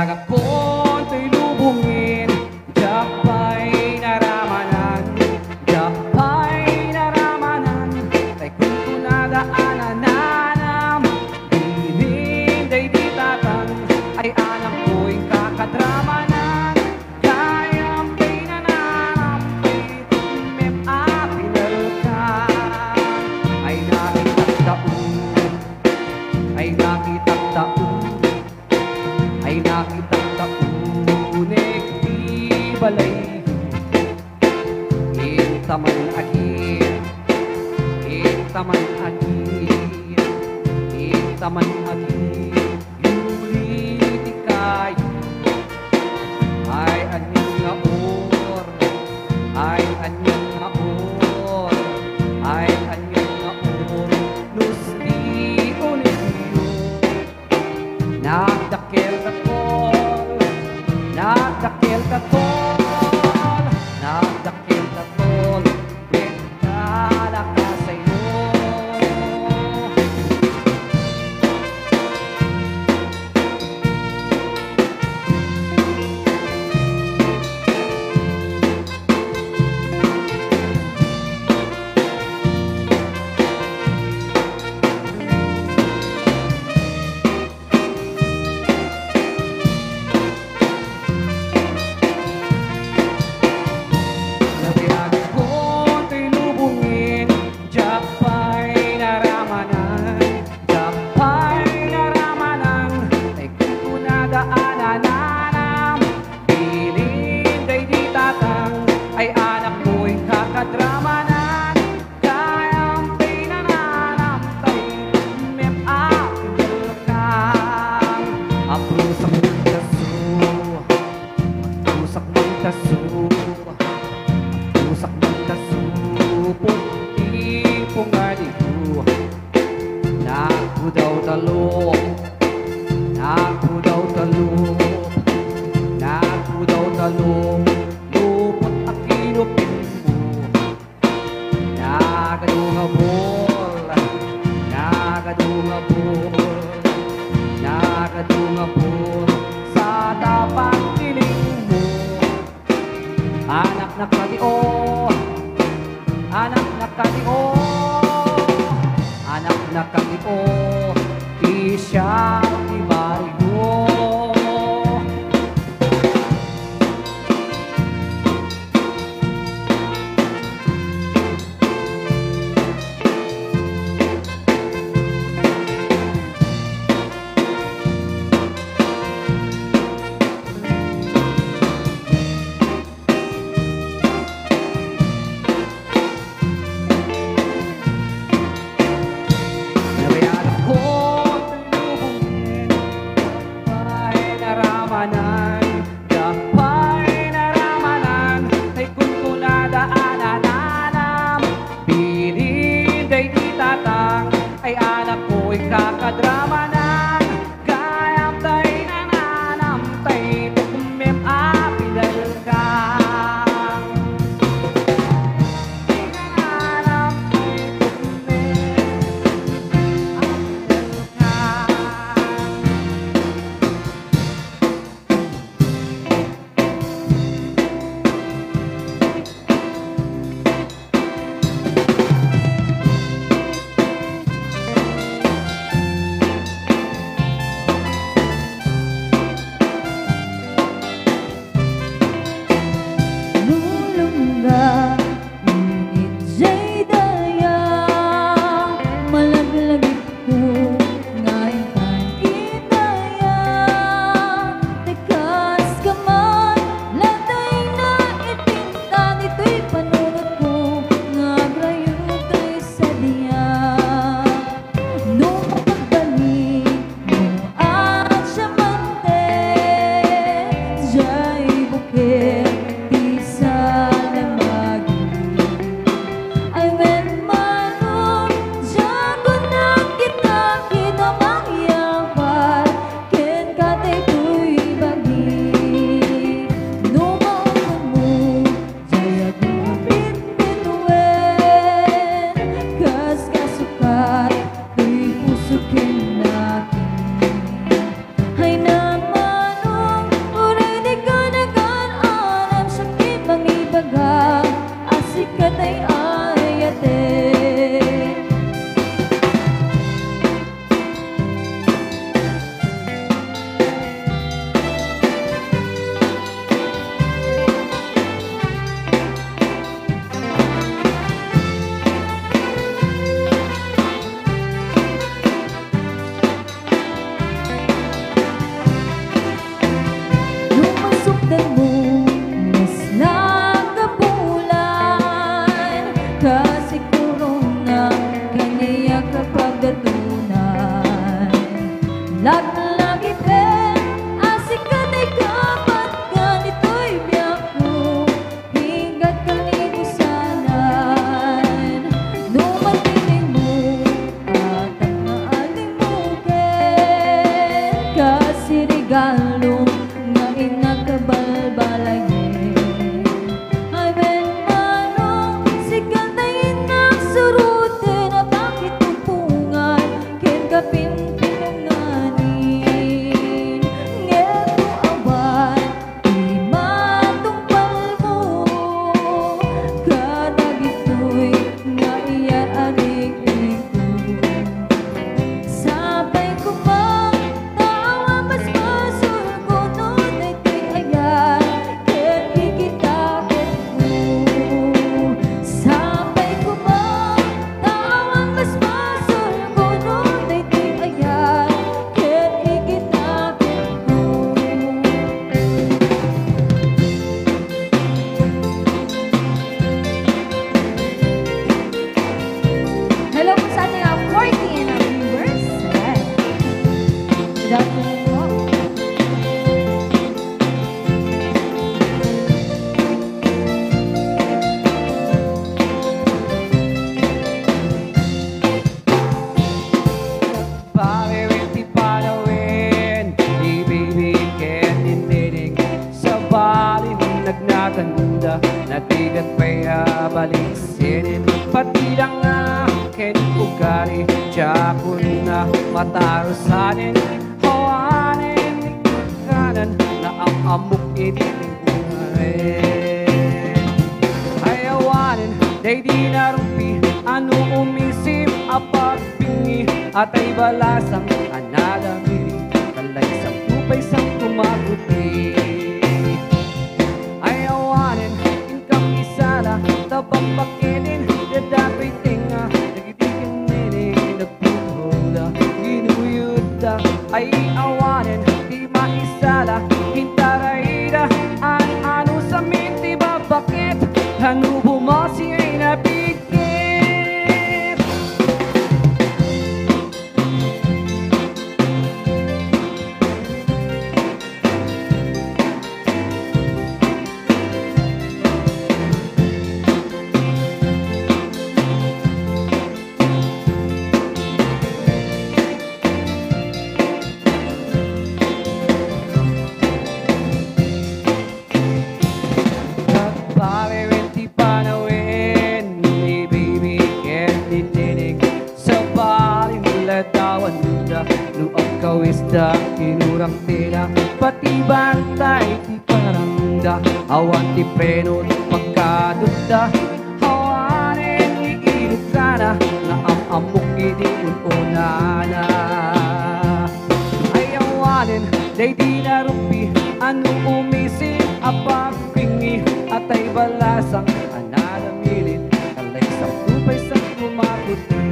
agapon to'y lubungin, diyak pa'y naramanan, diyak pa'y naramanan, kay kung kunadaanan nanam, hininday di tatan, ay anak ko'y kakadramanan, kayang pinananampay, tumim at pinalkan, ay nakitagdaon, ay nakitagdaon, ay nakitagdaon, di balay, taman agin, taman agin, taman agin, yulit kayo, ay anyang nga or, ay anyang nga or, ay anyang nga or, nusti ulit niyo, nagdakil ka tol, nagdakil ka tol, nagdakil ka tol, nagdala ka sa'yo. Ay anak mo'y kakadramanan, kayang pinananampay, tumim at pinalkan, aprusak ng kaso, aprusak ng kaso, aprusak ng kaso, puti pungadiho, naku daw talo, naku daw talo, naku daw talo, nagadungabol, nagadungabol, nagadungabol sa tapat piling mo, anak na katio, anak na katio, anak na katio, isya ibarigo. maganda na tigat pa'y baliksinin. Pati lang akin ugali, tsako na matarusanin. Hawanin kanan na ang amok iningunarin. Ayawanin, day di narumpi, ano umisip apagpingi, at ay balasang anadamiri, kalay sa tupay sang kumaguti. Ayawanin, inkang isala, tabang bakinin, dadako'y tinga, nagitigin ninig, nagpuhula, ginuyuda. Ay awanin, di maisala, hintarayda, ano sa minti ba bakit, ano bumasi ay napikit. Kawisda, kinurang tela, pati bantay, di parangda, awan di preno, pagkadugda. Hawanin, iilog ka na amok iniununana. Ay awanin, day di narumpi, ano umisip, apapingi, at ay balasang anadamilit, kalay sa tupay sa kumakuti.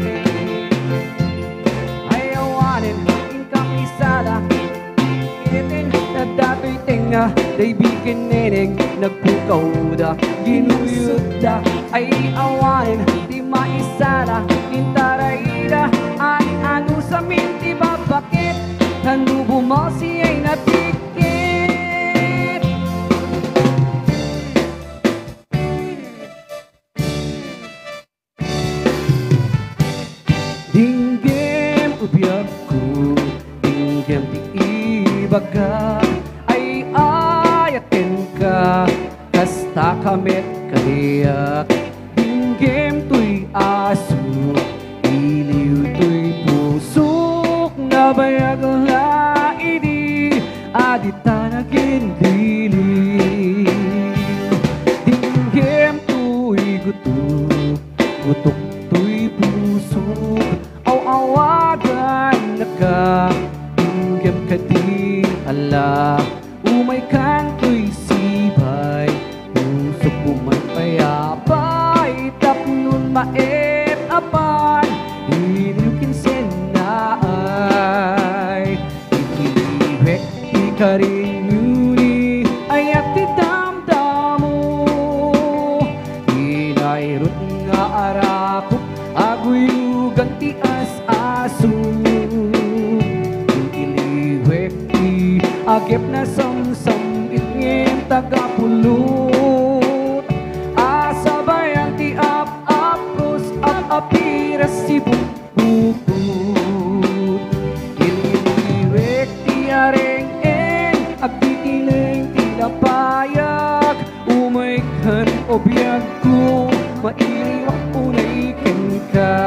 Ay awanin, itin na dato'y tinga, day bikinenig, nagpukawda, ginuyuda. Ay awanin, di maisala, intarayda, ano sa minti ba bakit, ano bumasi ay natikit. Dinggim ubiyag ko, dinggim di ibaga, ay ayatin ka, kasta kamit kaliyak. Dinggim to'y aso, iliw to'y pusok, nabayag laidi, adita naging dilim. Dinggim to'y gutok, gutok to'y pusok, aw-awagan na ka, dinggim ka di ala, umay kanto'y sibay, pusok umay payapay, tapnon maet apan, iliwkin senay, ikiliwek di ka rin yuni, ay at idamdamo, inayrot nga arakot, aguyugan ti as-aso. Agip na samsam itngin tagapulot, asabayan ti ap-apros ap-apiras si bukbukot. Iliwek ti areng-en, agtitileng ti lapayag, umaykan obiyag ko, mairiwak unayken ka.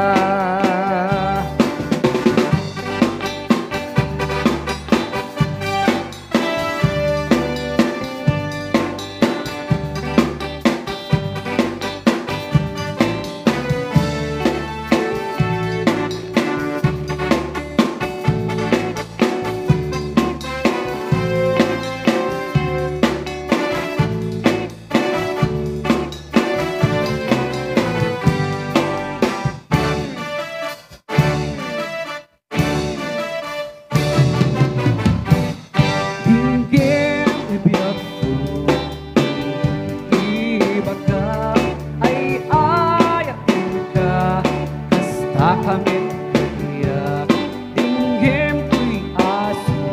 Kamit kaya dinggim to'y aso,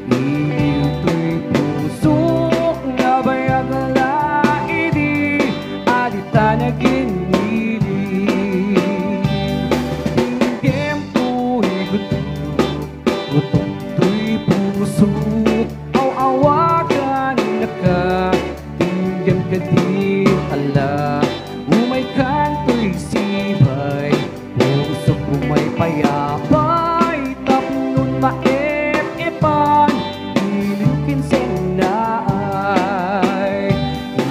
iliw to'y pusok, nabayag laidi, adita naging nilim. Dinggim to'y gutok, gutok to'y pusok, aw-awagan na ka, dinggim kadi ala umay kanto'y sibay puso ko may payapay tapnon maep-epan ilikin sa naay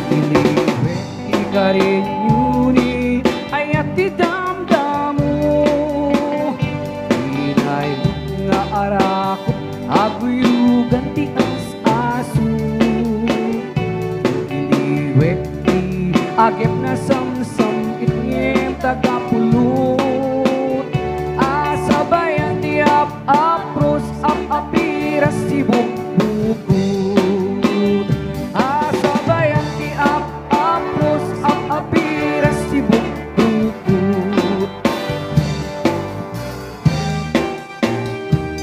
iliwet ikarin yuni ay at idamdamo inay nga arakot aguyugan ti as-aso iliwet ti agep na samsam itngem tagapulot asabayan ti ap-apros ap-apiras ti bukbukot asabayan ti ap-apros ap-apiras ti bukbukot.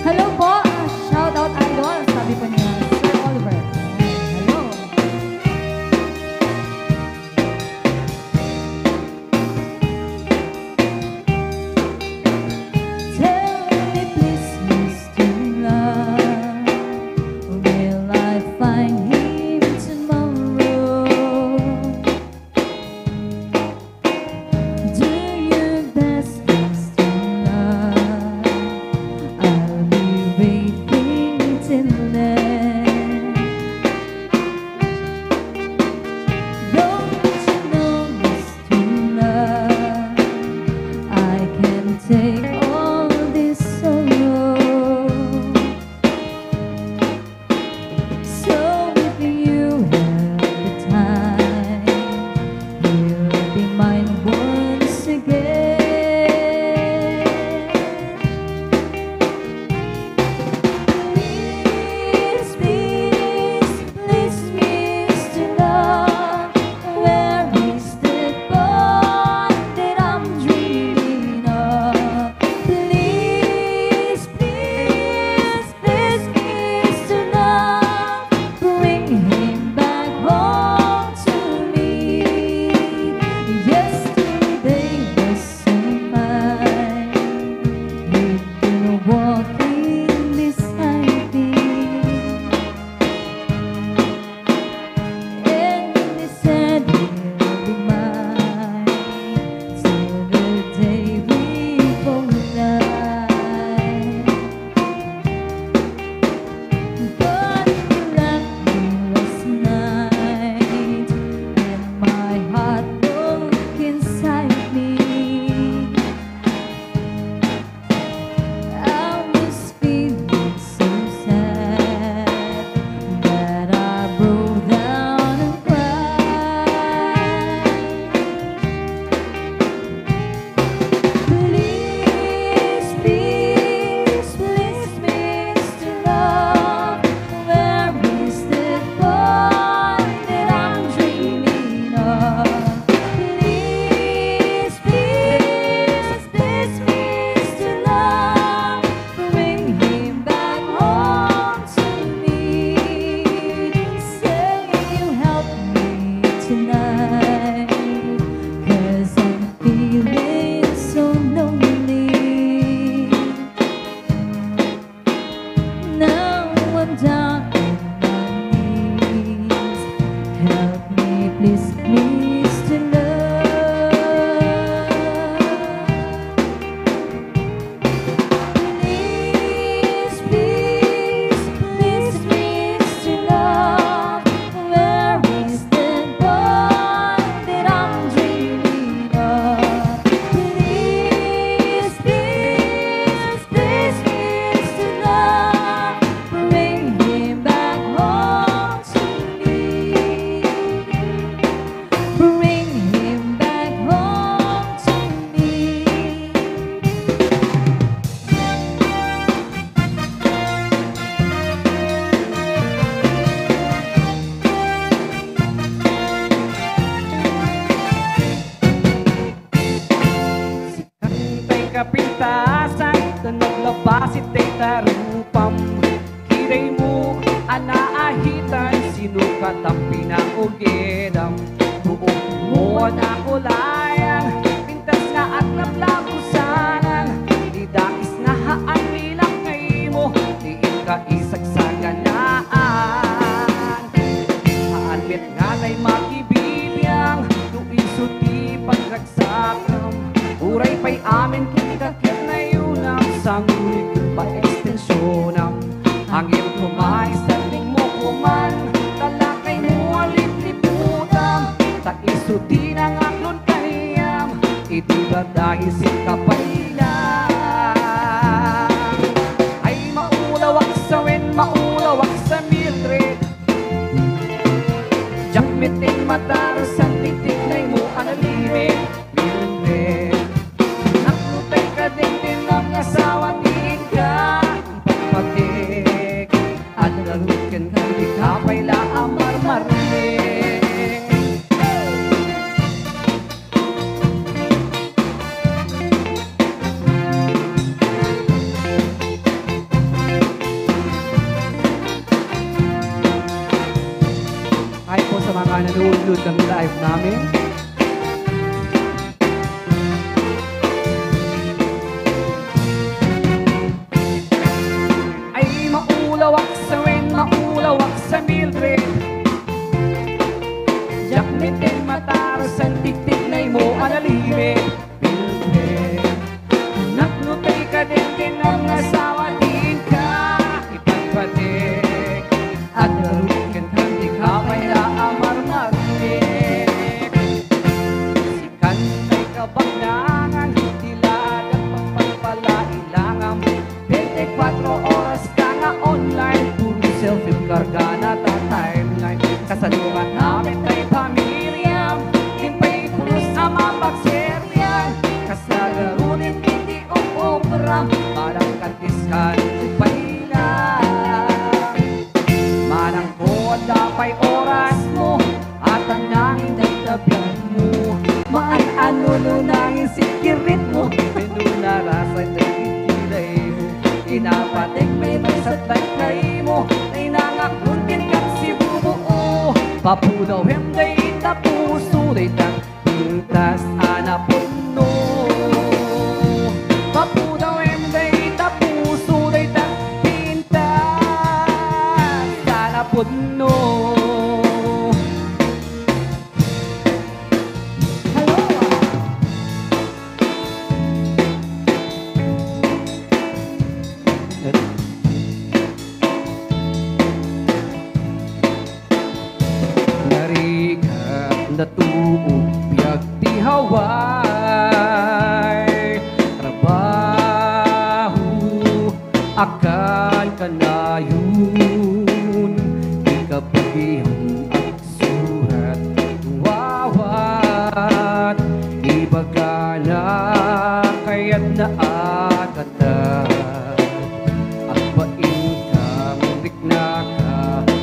Hello po, shout out idol, sabi po niya, Sir Oliver. Hello. Tell me please, Mr. Love, will I find him tomorrow? Do your best, Mr. Love, I'll be waiting till then. Don't you know, Mr. Love, I can take all this sorrow. So if you have the time, you'll be mine once again. Please, please, please, Mr. Love, where is that boy that I'm dreaming of? Please, please, please, Mr. Love, bring him back home to me. Yesterday was so fine, you've been walking beside me, and they said you'll be mine till the day we both die. But you left me last night, and my heart broke inside me. I was feeling so sad that I broke down and cried. Please, please, please, Mr. Love, where is that boy that I'm dreaming of? Please, please, please, Mr. Love, bring him back home to me. Say you help me tonight, 'cause I'm feeling so lonely. Now I'm down on my knees. Help me, please, Mr. Love. Please, please, please, Mr. Love, where is that boy that I'm dreaming of? Please, please, please, Mr. Love, bring him back home to me. Bring him back home to me. Tay kapintasan, tunog labas itay tarupam. Kiray mo, anaahitan, sinukat ang pinaugidam. Buong mo na kulayan, pintas nga at naplakusanan. Di dais nga haan nilang ngay mo, di ikaisag sa ganaan. Haanbit nga na'y makibig. sakam uray pa'y amin kikakit na yun ang sangulit pa ekstensyon ang iyong kumay sa ling mo kuman talakay mo alip-liputam taisuti ng aklon kaniyam iti ba dahil si kapailan ay maulawak sa wen maulawak sa Mildred jakmitin matarasan titik na mo analimit Mildred naklutay ka din ng asawa di ka ipagpagik at nalukin ka di ka payla amar-marlik ay po sa mga nanonood ng live namin. Ay maulawak sa wen, maulawak sa Mildred jakmitin matarasan tiktik na mo analimit Mildred naknutay ka din ng asawa din ka ipagpatik at narukin ka di ka payla amar-marlik si kantay kabagdangan dilada pagpagpalailangan 24 oras ka nga online puro selfie karga na ta timeline kasalungan namin tay pamilya limpay pulos ama bakserya kasagarunin hindi uubram parang katiskan payla manang ko at dapay oras mo at ang nanging nagtabihan mo maan-ano no nanging sikirit mo pinunarasan na itilay mo inapatik may magsatay kay mo ay nangakuntin kang si bubuo papudaw hemday tapuso day tang pintas anapuno papudaw hemday tapuso day tang pintas anapuno Hello! Narikat na tuog biyag ti haway trabaho akan kanayon di ka paghihang agsurat wawat ibaga na kaya't naagatat at paingkam rikna ka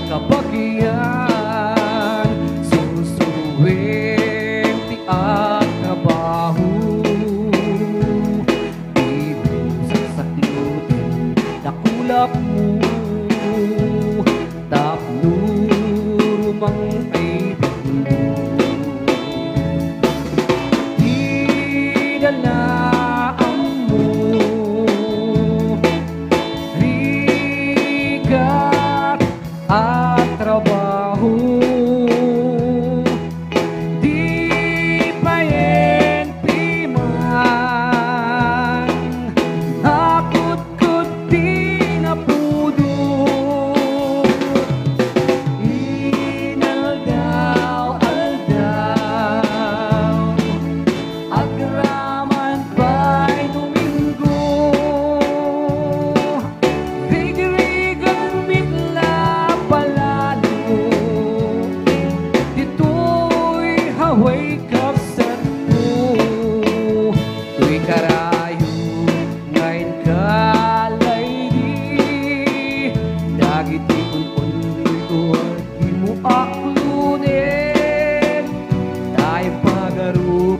kabagyan susuwin ti at trabaho di mo sasaklutin nakulap mo tapno rumang ay biglo Dalaan mo rigat at trabaho di paenti man akot-kot di napudo inaldaw-aldaw agraman pa'y Domingo Rig-rigan mitla palalo dito'y haway kapsat mo tuy karayo ngayon kalay di dagiti un-un ko di mo aklunin tayo pagarup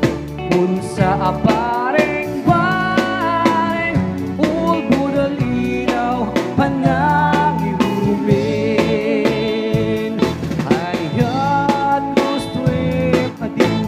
unsa apareng bahay ulbo na linaw panangirumin hayat gusto'y adiw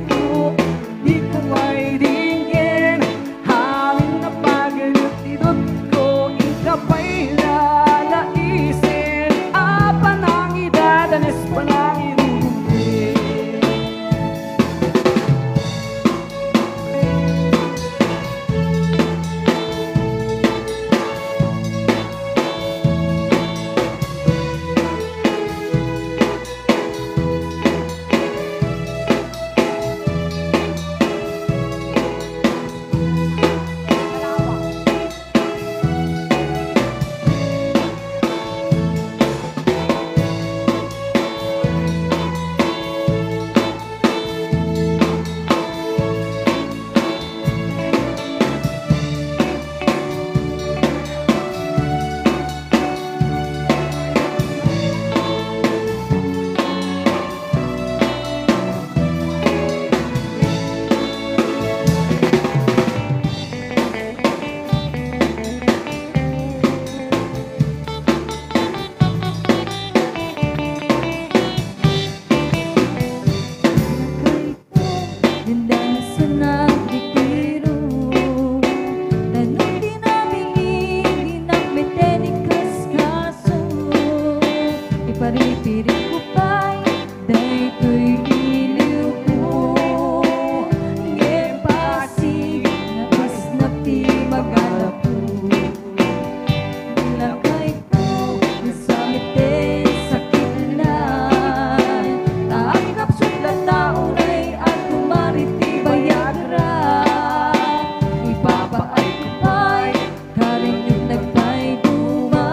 ko, di ko may dinggin. Hangin na pagalitidot ko, ikapa'y lalaisin. Panang idadanis, panang inuumpin. Paripirit ko pa'y daytoy iliw ko. Ngepasig na mas napti magalap ko. Nilagay ko sa mitin sa kitlan. Taakap sulat taunay at kumariti bayagra. Ipapaay ko pa'y karing yung nagpay duma.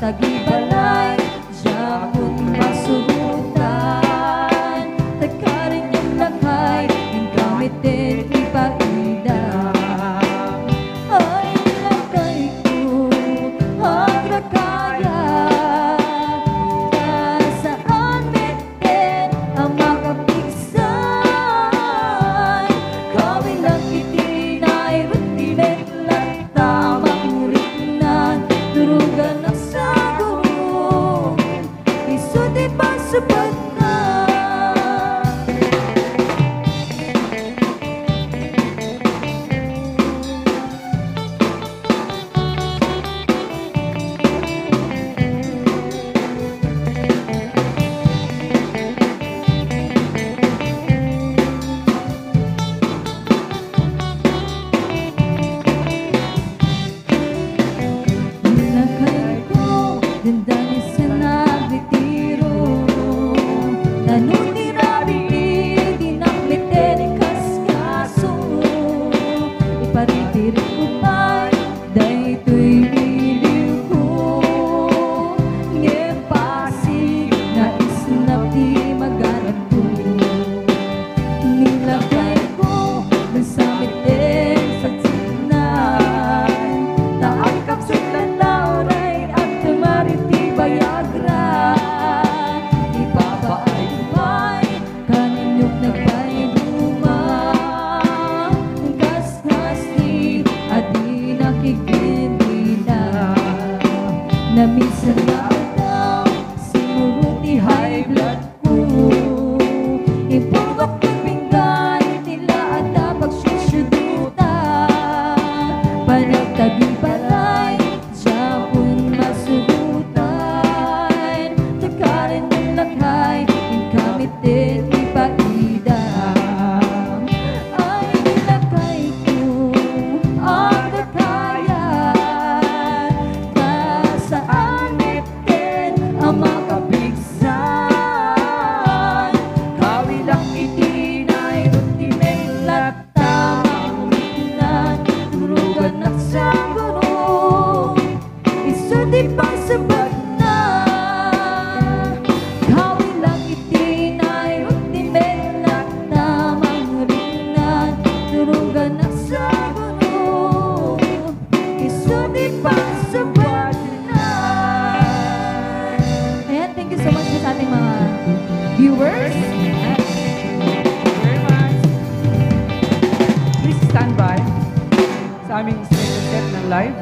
Tagibalay, siyakong masuhutan. Tagkarin yung lakay, yung gamitin ipaida. Ay, lakay ko, ang rakaya. Saan metin ang makapiksan? Kawin lang itinay, rutinet lang tamang ulit-nan. Durugan ng sapat na. Nilagay ko, dandanis sa nabitiro. Nanuti nabili, dinakmiten kaskaso. Iparipirit ko pa'y daytoy iliw ko. Ngepasig na isnap di magarap ko. Nilagay ko sa mitin sa tignan. Taakap sulat lauray at tumariti bayagra. Ipapaay ko pa live?